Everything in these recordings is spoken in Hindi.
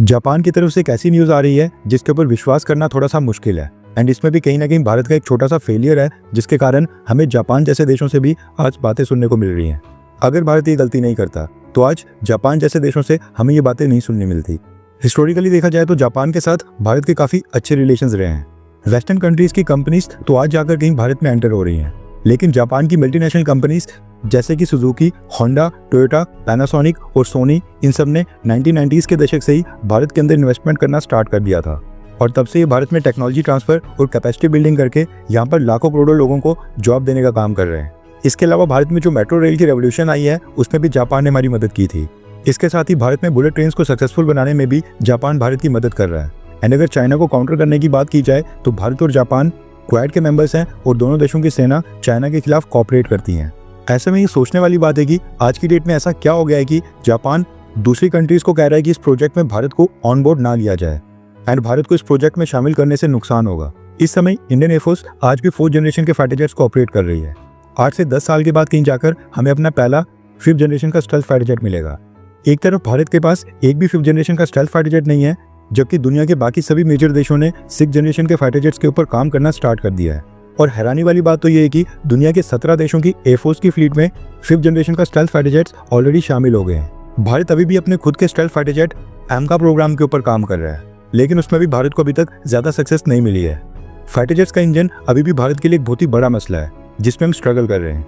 जापान की तरफ से एक ऐसी न्यूज़ आ रही है जिसके ऊपर विश्वास करना थोड़ा सा मुश्किल है एंड इसमें भी कहीं ना कहीं भारत का एक छोटा सा फेलियर है, जिसके कारण हमें जापान जैसे देशों से भी आज बातें सुनने को मिल रही हैं। अगर भारत ये गलती नहीं करता तो आज जापान जैसे देशों से हमें ये बातें नहीं सुनने मिलती। हिस्टोरिकली देखा जाए तो जापान के साथ भारत के काफ़ी अच्छे रिलेशंस रहे हैं। वेस्टर्न कंट्रीज़ की कंपनीज तो आज जाकर कहीं भारत में एंटर हो रही हैं, लेकिन जापान की मल्टीनेशनल कंपनीज जैसे कि सुजुकी, होंडा, टोयोटा, पैनासोनिक और सोनी, इन सब ने 1990s के दशक से ही भारत के अंदर इन्वेस्टमेंट करना स्टार्ट कर दिया था और तब से ये भारत में टेक्नोलॉजी ट्रांसफर और कैपेसिटी बिल्डिंग करके यहाँ पर लाखों करोड़ों लोगों को जॉब देने का काम कर रहे हैं। इसके अलावा भारत में जो मेट्रो रेल की रेवोल्यूशन आई है उसमें भी जापान ने हमारी मदद की थी। इसके साथ ही भारत में बुलेट ट्रेन को सक्सेसफुल बनाने में भी जापान भारत की मदद कर रहा है। एंड अगर चाइना को काउंटर करने की बात की जाए तो भारत और जापान क्वाड के मेंबर्स हैं और दोनों देशों की सेना चाइना के खिलाफ कोऑपरेट करती हैं। ऐसे में ये सोचने वाली बात है कि आज की डेट में ऐसा क्या हो गया है कि जापान दूसरी कंट्रीज को कह रहा है कि इस प्रोजेक्ट में भारत को ऑन बोर्ड ना लिया जाए एंड भारत को इस प्रोजेक्ट में शामिल करने से नुकसान होगा। इस समय इंडियन एयरफोर्स आज भी 4th जनरेशन के फाइटर जेट्स को ऑपरेट कर रही है। 8 से 10 साल के बाद कहीं जाकर हमें अपना पहला 5th जनरेशन का स्टेल्थ फाइटर जेट मिलेगा। एक तरफ भारत के पास एक भी 5th जनरेशन का स्टेल्थ फाइटर जेट नहीं है, जबकि दुनिया के बाकी सभी मेजर देशों ने 6th जनरेशन के फाइटर जेट्स के ऊपर काम करना स्टार्ट कर दिया है। और हैरानी वाली बात तो ये है कि दुनिया के 17 देशों की एयरफोर्स की फ्लीट में 5th जनरेशन का स्टेल्थ फाइटर जेट्स ऑलरेडी शामिल हो गए हैं। भारत अभी भी अपने खुद के स्टेल्थ फाइटर जेट एमका प्रोग्राम के ऊपर काम कर रहा है, लेकिन उसमें भी भारत को अभी तक ज्यादा सक्सेस नहीं मिली है। फाइटर जेट्स का इंजन अभी भी भारत के लिए एक बहुत ही बड़ा मसला है जिसमें हम स्ट्रगल कर रहे हैं।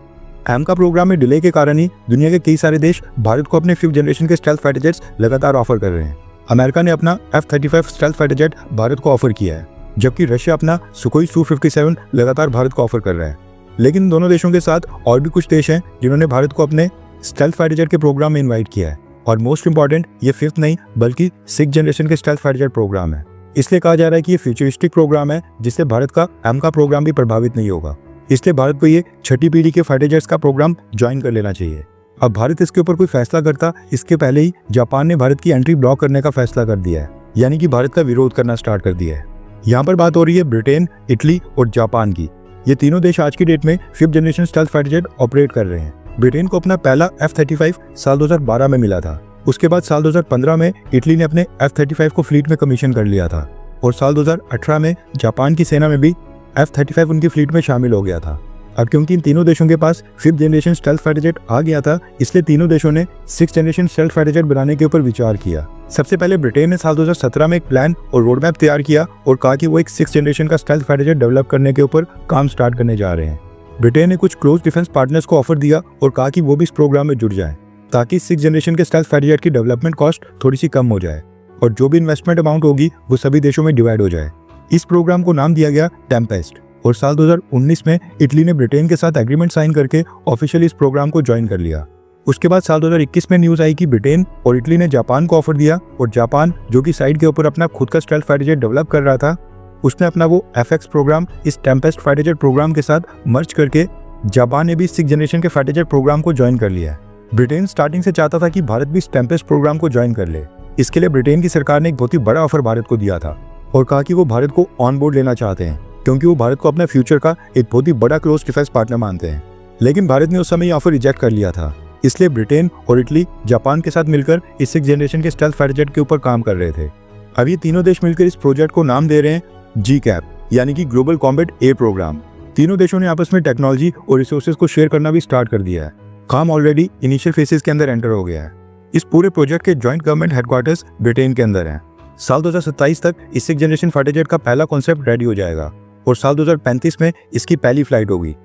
एमका प्रोग्राम में डिले के कारण ही दुनिया के कई सारे देश भारत को अपने 5th जनरेशन के स्टेल्थ फाइटर जेट्स लगातार ऑफर कर रहे हैं। अमेरिका ने अपना F-35 stealth fighter jet Bharat को ऑफर किया है, जबकि रशिया अपना सुखोई Su-57 लगातार भारत को ऑफर कर रहा है। लेकिन दोनों देशों के साथ और भी कुछ देश हैं जिन्होंने भारत को अपने स्टेल्थ फाइटर जेट के प्रोग्राम में इन्वाइट किया है। और मोस्ट इंपॉर्टेंट, ये 5th नहीं बल्कि 6th जनरेशन के स्टेल्थ फाइटर जेट प्रोग्राम है। इसलिए कहा जा रहा है कि ये फ्यूचरिस्टिक प्रोग्राम है जिससे भारत का एमका प्रोग्राम भी प्रभावित नहीं होगा। इसलिए भारत को ये 6ठी पीढ़ी के फाइटर जेट्स का प्रोग्राम ज्वाइन कर लेना चाहिए। अब भारत इसके ऊपर कोई फैसला करता इसके पहले ही जापान ने भारत की एंट्री ब्लॉक करने का फैसला कर दिया है, यानी कि भारत का विरोध करना स्टार्ट कर दिया है। यहाँ पर बात हो रही है ब्रिटेन, इटली और जापान की। ये तीनों देश आज की डेट में 5th generation stealth fighter jet operate कर रहे हैं। ब्रिटेन को अपना पहला F-35 साल 2012 में मिला था। उसके बाद साल 2015 में इटली ने अपने F-35 को फ्लीट में कमीशन कर लिया था और साल 2018 में जापान की सेना में भी F-35 उनकी फ्लीट में शामिल हो गया था। अब क्योंकि इन तीनों देशों के पास 5th generation stealth fighter jet आ गया था, इसलिए तीनों देशों ने 6th generation stealth fighter jet बनाने के ऊपर विचार किया। सबसे पहले ब्रिटेन ने साल 2017 में एक प्लान और रोड मैप तैयार किया और कहा कि वो एक 6th जनरेशन का स्टेल्थ फाइटर जेट डेवलप करने के ऊपर काम स्टार्ट करने जा रहे हैं। ब्रिटेन ने कुछ क्लोज डिफेंस पार्टनर्स को ऑफर दिया और कहा कि वो भी इस प्रोग्राम में जुड़ जाए ताकि 6th जनरेशन के स्टेल्थ फाइटर जेट की डेवलपमेंट कॉस्ट थोड़ी सी कम हो जाए और जो भी इन्वेस्टमेंट अमाउंट होगी वो सभी देशों में डिवाइड हो जाए। इस प्रोग्राम को नाम दिया गया टेम्पेस्ट और साल 2019 में इटली ने ब्रिटेन के साथ एग्रीमेंट साइन करके ऑफिशियली इस प्रोग्राम को ज्वाइन कर लिया। उसके बाद साल 2021 में न्यूज़ आई कि ब्रिटेन और इटली ने जापान को ऑफर दिया और जापान, जो कि साइड के ऊपर अपना खुद का स्टेल्थ फाइटर जेट डेवलप कर रहा था, उसने अपना वो FX प्रोग्राम इस टेम्पेस्ट फाइटर जेट प्रोग्राम के साथ मर्ज करके जापान ने भी 6th जनरेशन के फाइटर जेट प्रोग्राम को ज्वाइन कर लिया है। ब्रिटेन स्टार्टिंग से चाहता था कि भारत भी इस टेम्पेस्ट प्रोग्राम को ज्वाइन कर ले। इसके लिए ब्रिटेन की सरकार ने एक बहुत ही बड़ा ऑफर भारत को दिया था और कहा कि वो भारत को ऑन बोर्ड लेना चाहते हैं क्योंकि वो भारत को अपने फ्यूचर का एक बहुत ही बड़ा क्लोज डिफेंस पार्टनर मानते हैं। लेकिन भारत ने उस समय ये ऑफर रिजेक्ट कर लिया था। इसलिए ब्रिटेन और इटली जापान के साथ मिलकर इस 6th जनरेशन के स्टेल्थ फाइटर जेट के ऊपर काम कर रहे थे। अब ये तीनों देश मिलकर इस प्रोजेक्ट को नाम दे रहे हैं GCAP, यानी कि ग्लोबल कॉम्बैट एयर प्रोग्राम। तीनों देशों ने आपस में टेक्नोलॉजी और रिसोर्सेज को शेयर करना भी स्टार्ट कर दिया है। काम ऑलरेडी इनिशियल फेसेस के अंदर एंटर हो गया है। इस पूरे प्रोजेक्ट के जॉइंट गवर्नमेंट हेडक्वार्टर्स ब्रिटेन के अंदर हैं। साल 2027 तक इस 6th जनरेशन फाइटर जेट का पहला कॉन्सेप्ट रेडी हो जाएगा और साल 2035 में इसकी पहली फ्लाइट होगी।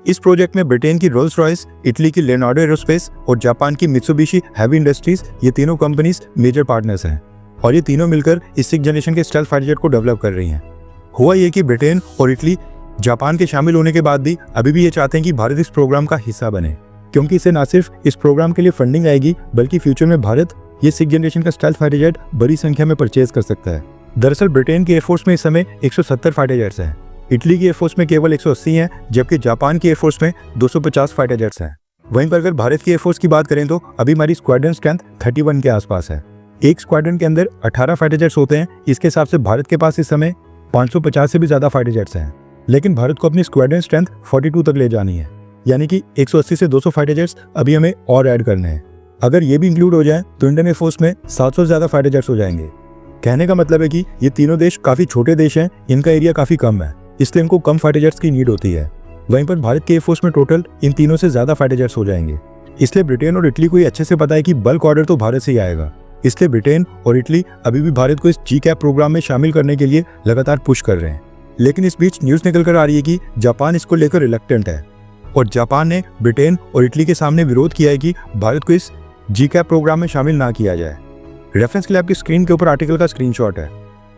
इस प्रोजेक्ट में ब्रिटेन की रोल्स रॉयस, इटली की लेनार्डो एरोस्पेस और जापान की मित्सुबिशी हैवी इंडस्ट्रीज, ये तीनों कंपनीज मेजर पार्टनर्स हैं और ये तीनों मिलकर इस 6th जनरेशन के स्टेल्थ फाइटर जेट को डेवलप कर रही हैं। हुआ ये कि ब्रिटेन और इटली जापान के शामिल होने के बाद भी अभी भी ये चाहते हैं कि भारत इस प्रोग्राम का हिस्सा बने, क्योंकि इससे न सिर्फ इस प्रोग्राम के लिए फंडिंग आएगी बल्कि फ्यूचर में भारत ये 6th जनरेशन का स्टेल्थ फाइटर जेट बड़ी संख्या में परचेज कर सकता है। दरअसल ब्रिटेन की एयरफोर्स में इस समय 170 फाइटर जेट्स हैं, इटली की एयरफोर्स में केवल 180 हैं, जबकि जापान की एयरफोर्स में 250 फाइटर जेट्स हैं। वहीं पर अगर भारत की एयरफोर्स की बात करें तो अभी हमारी स्क्वाड्रन स्ट्रेंथ 31 के आसपास है। एक स्क्वाड्रन के अंदर 18 फाइटर जेट्स होते हैं। इसके हिसाब से भारत के पास इस समय 550 से भी ज्यादा फाइटर जेट्स हैं, लेकिन भारत को अपनी स्क्वाड्रन स्ट्रेंथ 42 तक ले जानी है, यानी कि 180 से 200 फाइटर जेट्स अभी हमें और ऐड करने हैं। अगर ये भी इंक्लूड हो जाए तो इंडियन एयरफोर्स में 700 से ज्यादा फाइटर जेट्स हो जाएंगे। कहने का मतलब है कि ये तीनों देश काफी छोटे देश हैं, इनका एरिया काफी कम है, इसलिए इनको कम फाइटर जेट्स की नीड होती है। वहीं पर भारत के एयरफोर्स में टोटल इन तीनों से ज्यादा फाइटर जेट्स हो जाएंगे। इसलिए ब्रिटेन और इटली को ये अच्छे से पता है कि बल्क ऑर्डर तो भारत से ही आएगा। इसलिए ब्रिटेन और इटली अभी भी भारत को इस GCAP प्रोग्राम में शामिल करने के लिए लगातार पुश कर रहे हैं। लेकिन इस बीच न्यूज निकल कर आ रही है कि जापान इसको लेकर रिलक्टेंट है और जापान ने ब्रिटेन और इटली के सामने विरोध किया है कि भारत को इस GCAP प्रोग्राम में शामिल ना किया जाए। रेफरेंस के लिए आपकी स्क्रीन के ऊपर आर्टिकल का स्क्रीनशॉट है।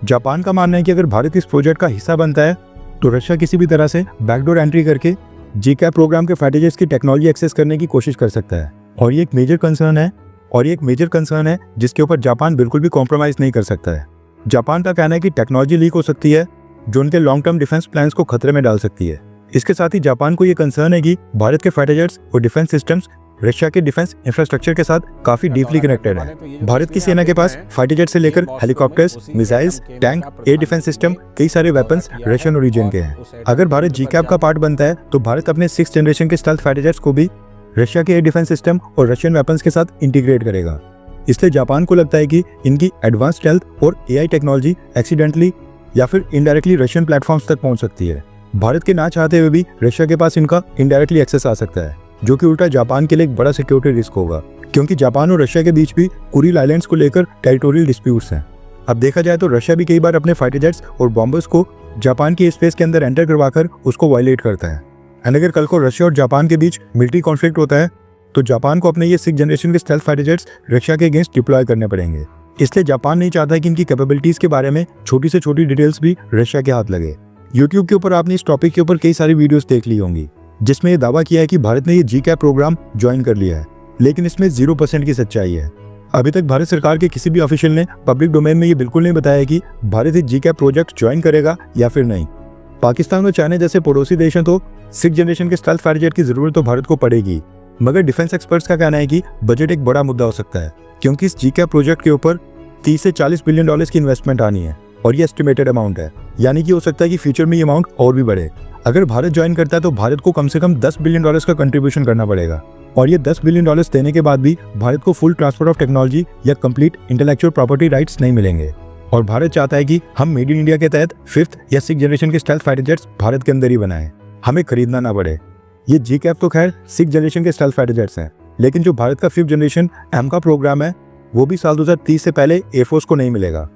जापान का मानना है कि अगर भारत इस प्रोजेक्ट का हिस्सा बनता है तो रशिया किसी भी तरह से बैकडोर एंट्री करके GCAP प्रोग्राम के फाइटर जेट्स की टेक्नोलॉजी एक्सेस करने की कोशिश कर सकता है। और ये एक मेजर कंसर्न है जिसके ऊपर जापान बिल्कुल भी कॉम्प्रोमाइज नहीं कर सकता है। जापान का कहना है कि टेक्नोलॉजी लीक हो सकती है जो उनके लॉन्ग टर्म डिफेंस प्लान्स को खतरे में डाल सकती है। इसके साथ ही जापान को ये कंसर्न है कि भारत के फाइटर जेट्स और डिफेंस सिस्टम्स रशिया के डिफेंस इंफ्रास्ट्रक्चर के साथ काफी डीपली कनेक्टेड है। भारत की सेना के पास फाइटर जेट से लेकर helicopters, missiles, tank, air defence system, कई सारे वेपन्स रशियन ओरिजिन के हैं। अगर भारत GCAP का पार्ट बनता है तो भारत अपने 6th जनरेशन के स्टेल्थ फाइटर जेट्स को भी रशिया के एयर डिफेंस सिस्टम और रशियन वेपन्स के साथ इंटीग्रेट करेगा। इसलिए जापान को लगता है कि इनकी एडवांस स्टेल्थ और AI टेक्नोलॉजी एक्सीडेंटली या फिर इनडायरेक्टली रशियन प्लेटफॉर्म्स तक पहुंच सकती है। भारत के ना चाहते हुए भी रशिया के पास इनका इनडायरेक्टली एक्सेस आ सकता है, जो कि उल्टा जापान के लिए एक बड़ा सिक्योरिटी रिस्क होगा, क्योंकि जापान और रशिया के बीच भी कुरिल आइलैंड्स को लेकर टेरिटोरियल डिस्प्यूट्स हैं। अब देखा जाए तो रशिया भी कई बार अपने फाइटर जेट्स और बॉम्बर्स को जापान की स्पेस के अंदर एंटर करवाकर उसको वायलेट करता है। एंड अगर कल को रशिया और जापान के बीच मिलिट्री कॉन्फ्लिक्ट होता है तो जापान को अपने ये 6th जनरेशन के स्टेल्थ फाइटर जेट्स रशिया के अगेंस्ट डिप्लॉय करने पड़ेंगे। इसलिए जापान नहीं चाहता कि इनकी कैपेबिलिटीज के बारे में छोटी से छोटी डिटेल्स भी रशिया के हाथ लगे। यूट्यूब के ऊपर आपने इस टॉपिक के ऊपर कई सारी वीडियोस देख ली होंगी जिसमें ये दावा किया है कि भारत ने ये GCAP प्रोग्राम ज्वाइन कर लिया है, लेकिन इसमें 0% की सच्चाई है। अभी तक भारत सरकार के किसी भी ऑफिशियल ने पब्लिक डोमेन में ये बिल्कुल नहीं बताया कि भारत इस GCAP प्रोजेक्ट ज्वाइन करेगा या फिर नहीं। पाकिस्तान और चाइना जैसे पड़ोसी देश हैं तो 6th जनरेशन के स्टेल्थ फाइटर जेट की जरूरत तो भारत को पड़ेगी, मगर डिफेंस एक्सपर्ट्स का कहना है कि बजट एक बड़ा मुद्दा हो सकता है, क्योंकि इस GCAP प्रोजेक्ट के ऊपर 30 से 40 बिलियन डॉलर्स की इन्वेस्टमेंट आनी है और ये एस्टिमेटेड अमाउंट है, यानी कि हो सकता है कि फ्यूचर में ये अमाउंट और भी बढ़े। अगर भारत ज्वाइन करता है तो भारत को कम से कम 10 बिलियन डॉलर्स का कंट्रीब्यूशन करना पड़ेगा और ये 10 बिलियन डॉलर्स देने के बाद भी भारत को फुल ट्रांसफर ऑफ टेक्नोलॉजी या कंप्लीट इंटेलेक्चुअल प्रॉपर्टी राइट्स नहीं मिलेंगे। और भारत चाहता है कि हम मेड इन इंडिया के तहत 5th या 6th जनरेशन के स्टेल्थ फाइटर जेट्स भारत के अंदर ही बनाएं, हमें खरीदना ना पड़े। ये GCAP तो खैर 6th जनरेशन के स्टेल्थ फाइटर जेट्स हैं, लेकिन जो भारत का 5th जनरेशन AMCA प्रोग्राम है वो भी साल 2030 से पहले एयरफोर्स को नहीं मिलेगा।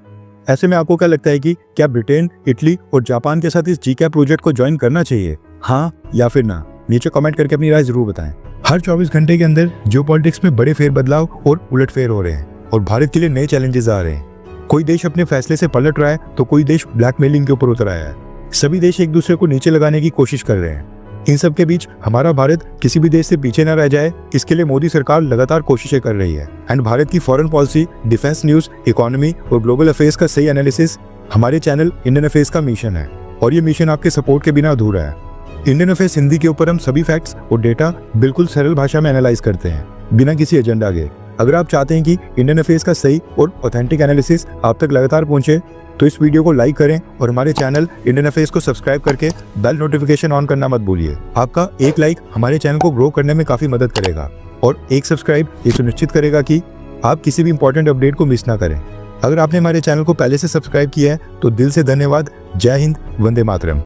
ऐसे में आपको क्या लगता है कि क्या ब्रिटेन, इटली और जापान के साथ इस GCAP प्रोजेक्ट को ज्वाइन करना चाहिए, हाँ या फिर ना? नीचे कमेंट करके अपनी राय जरूर बताएं। हर 24 घंटे के अंदर जियोपॉलिटिक्स में बड़े फेरबदलाव और उलटफेर हो रहे हैं और भारत के लिए नए चैलेंजेस आ रहे हैं। कोई देश अपने फैसले से पलट रहा है तो कोई देश ब्लैकमेलिंग के ऊपर उतर आया है। सभी देश एक दूसरे को नीचे लगाने की कोशिश कर रहे हैं। इन सब के बीच हमारा भारत किसी भी देश से पीछे न रह जाए, इसके लिए मोदी सरकार लगातार कोशिशें कर रही है। एंड भारत की foreign policy, defence news, economy और ग्लोबल अफेयर्स का सही एनालिसिस हमारे चैनल इंडियन अफेयर्स का मिशन है और ये मिशन आपके सपोर्ट के बिना अधूरा है। इंडियन अफेयर्स हिंदी के ऊपर हम सभी फैक्ट्स और डेटा बिल्कुल सरल भाषा में एनालाइज करते हैं, बिना किसी एजेंडा के। अगर आप चाहते हैं कि इंडियन अफेयर्स का सही और ऑथेंटिक एनालिसिस आप तक लगातार पहुंचे तो इस वीडियो को लाइक करें और हमारे चैनल इंडियन अफेयर्स को सब्सक्राइब करके बेल नोटिफिकेशन ऑन करना मत भूलिए। आपका एक लाइक हमारे चैनल को ग्रो करने में काफी मदद करेगा और एक सब्सक्राइब ये सुनिश्चित करेगा कि आप किसी भी इंपॉर्टेंट अपडेट को मिस ना करें। अगर आपने हमारे चैनल को पहले से सब्सक्राइब किया है तो दिल से धन्यवाद। जय हिंद, वंदे मातरम।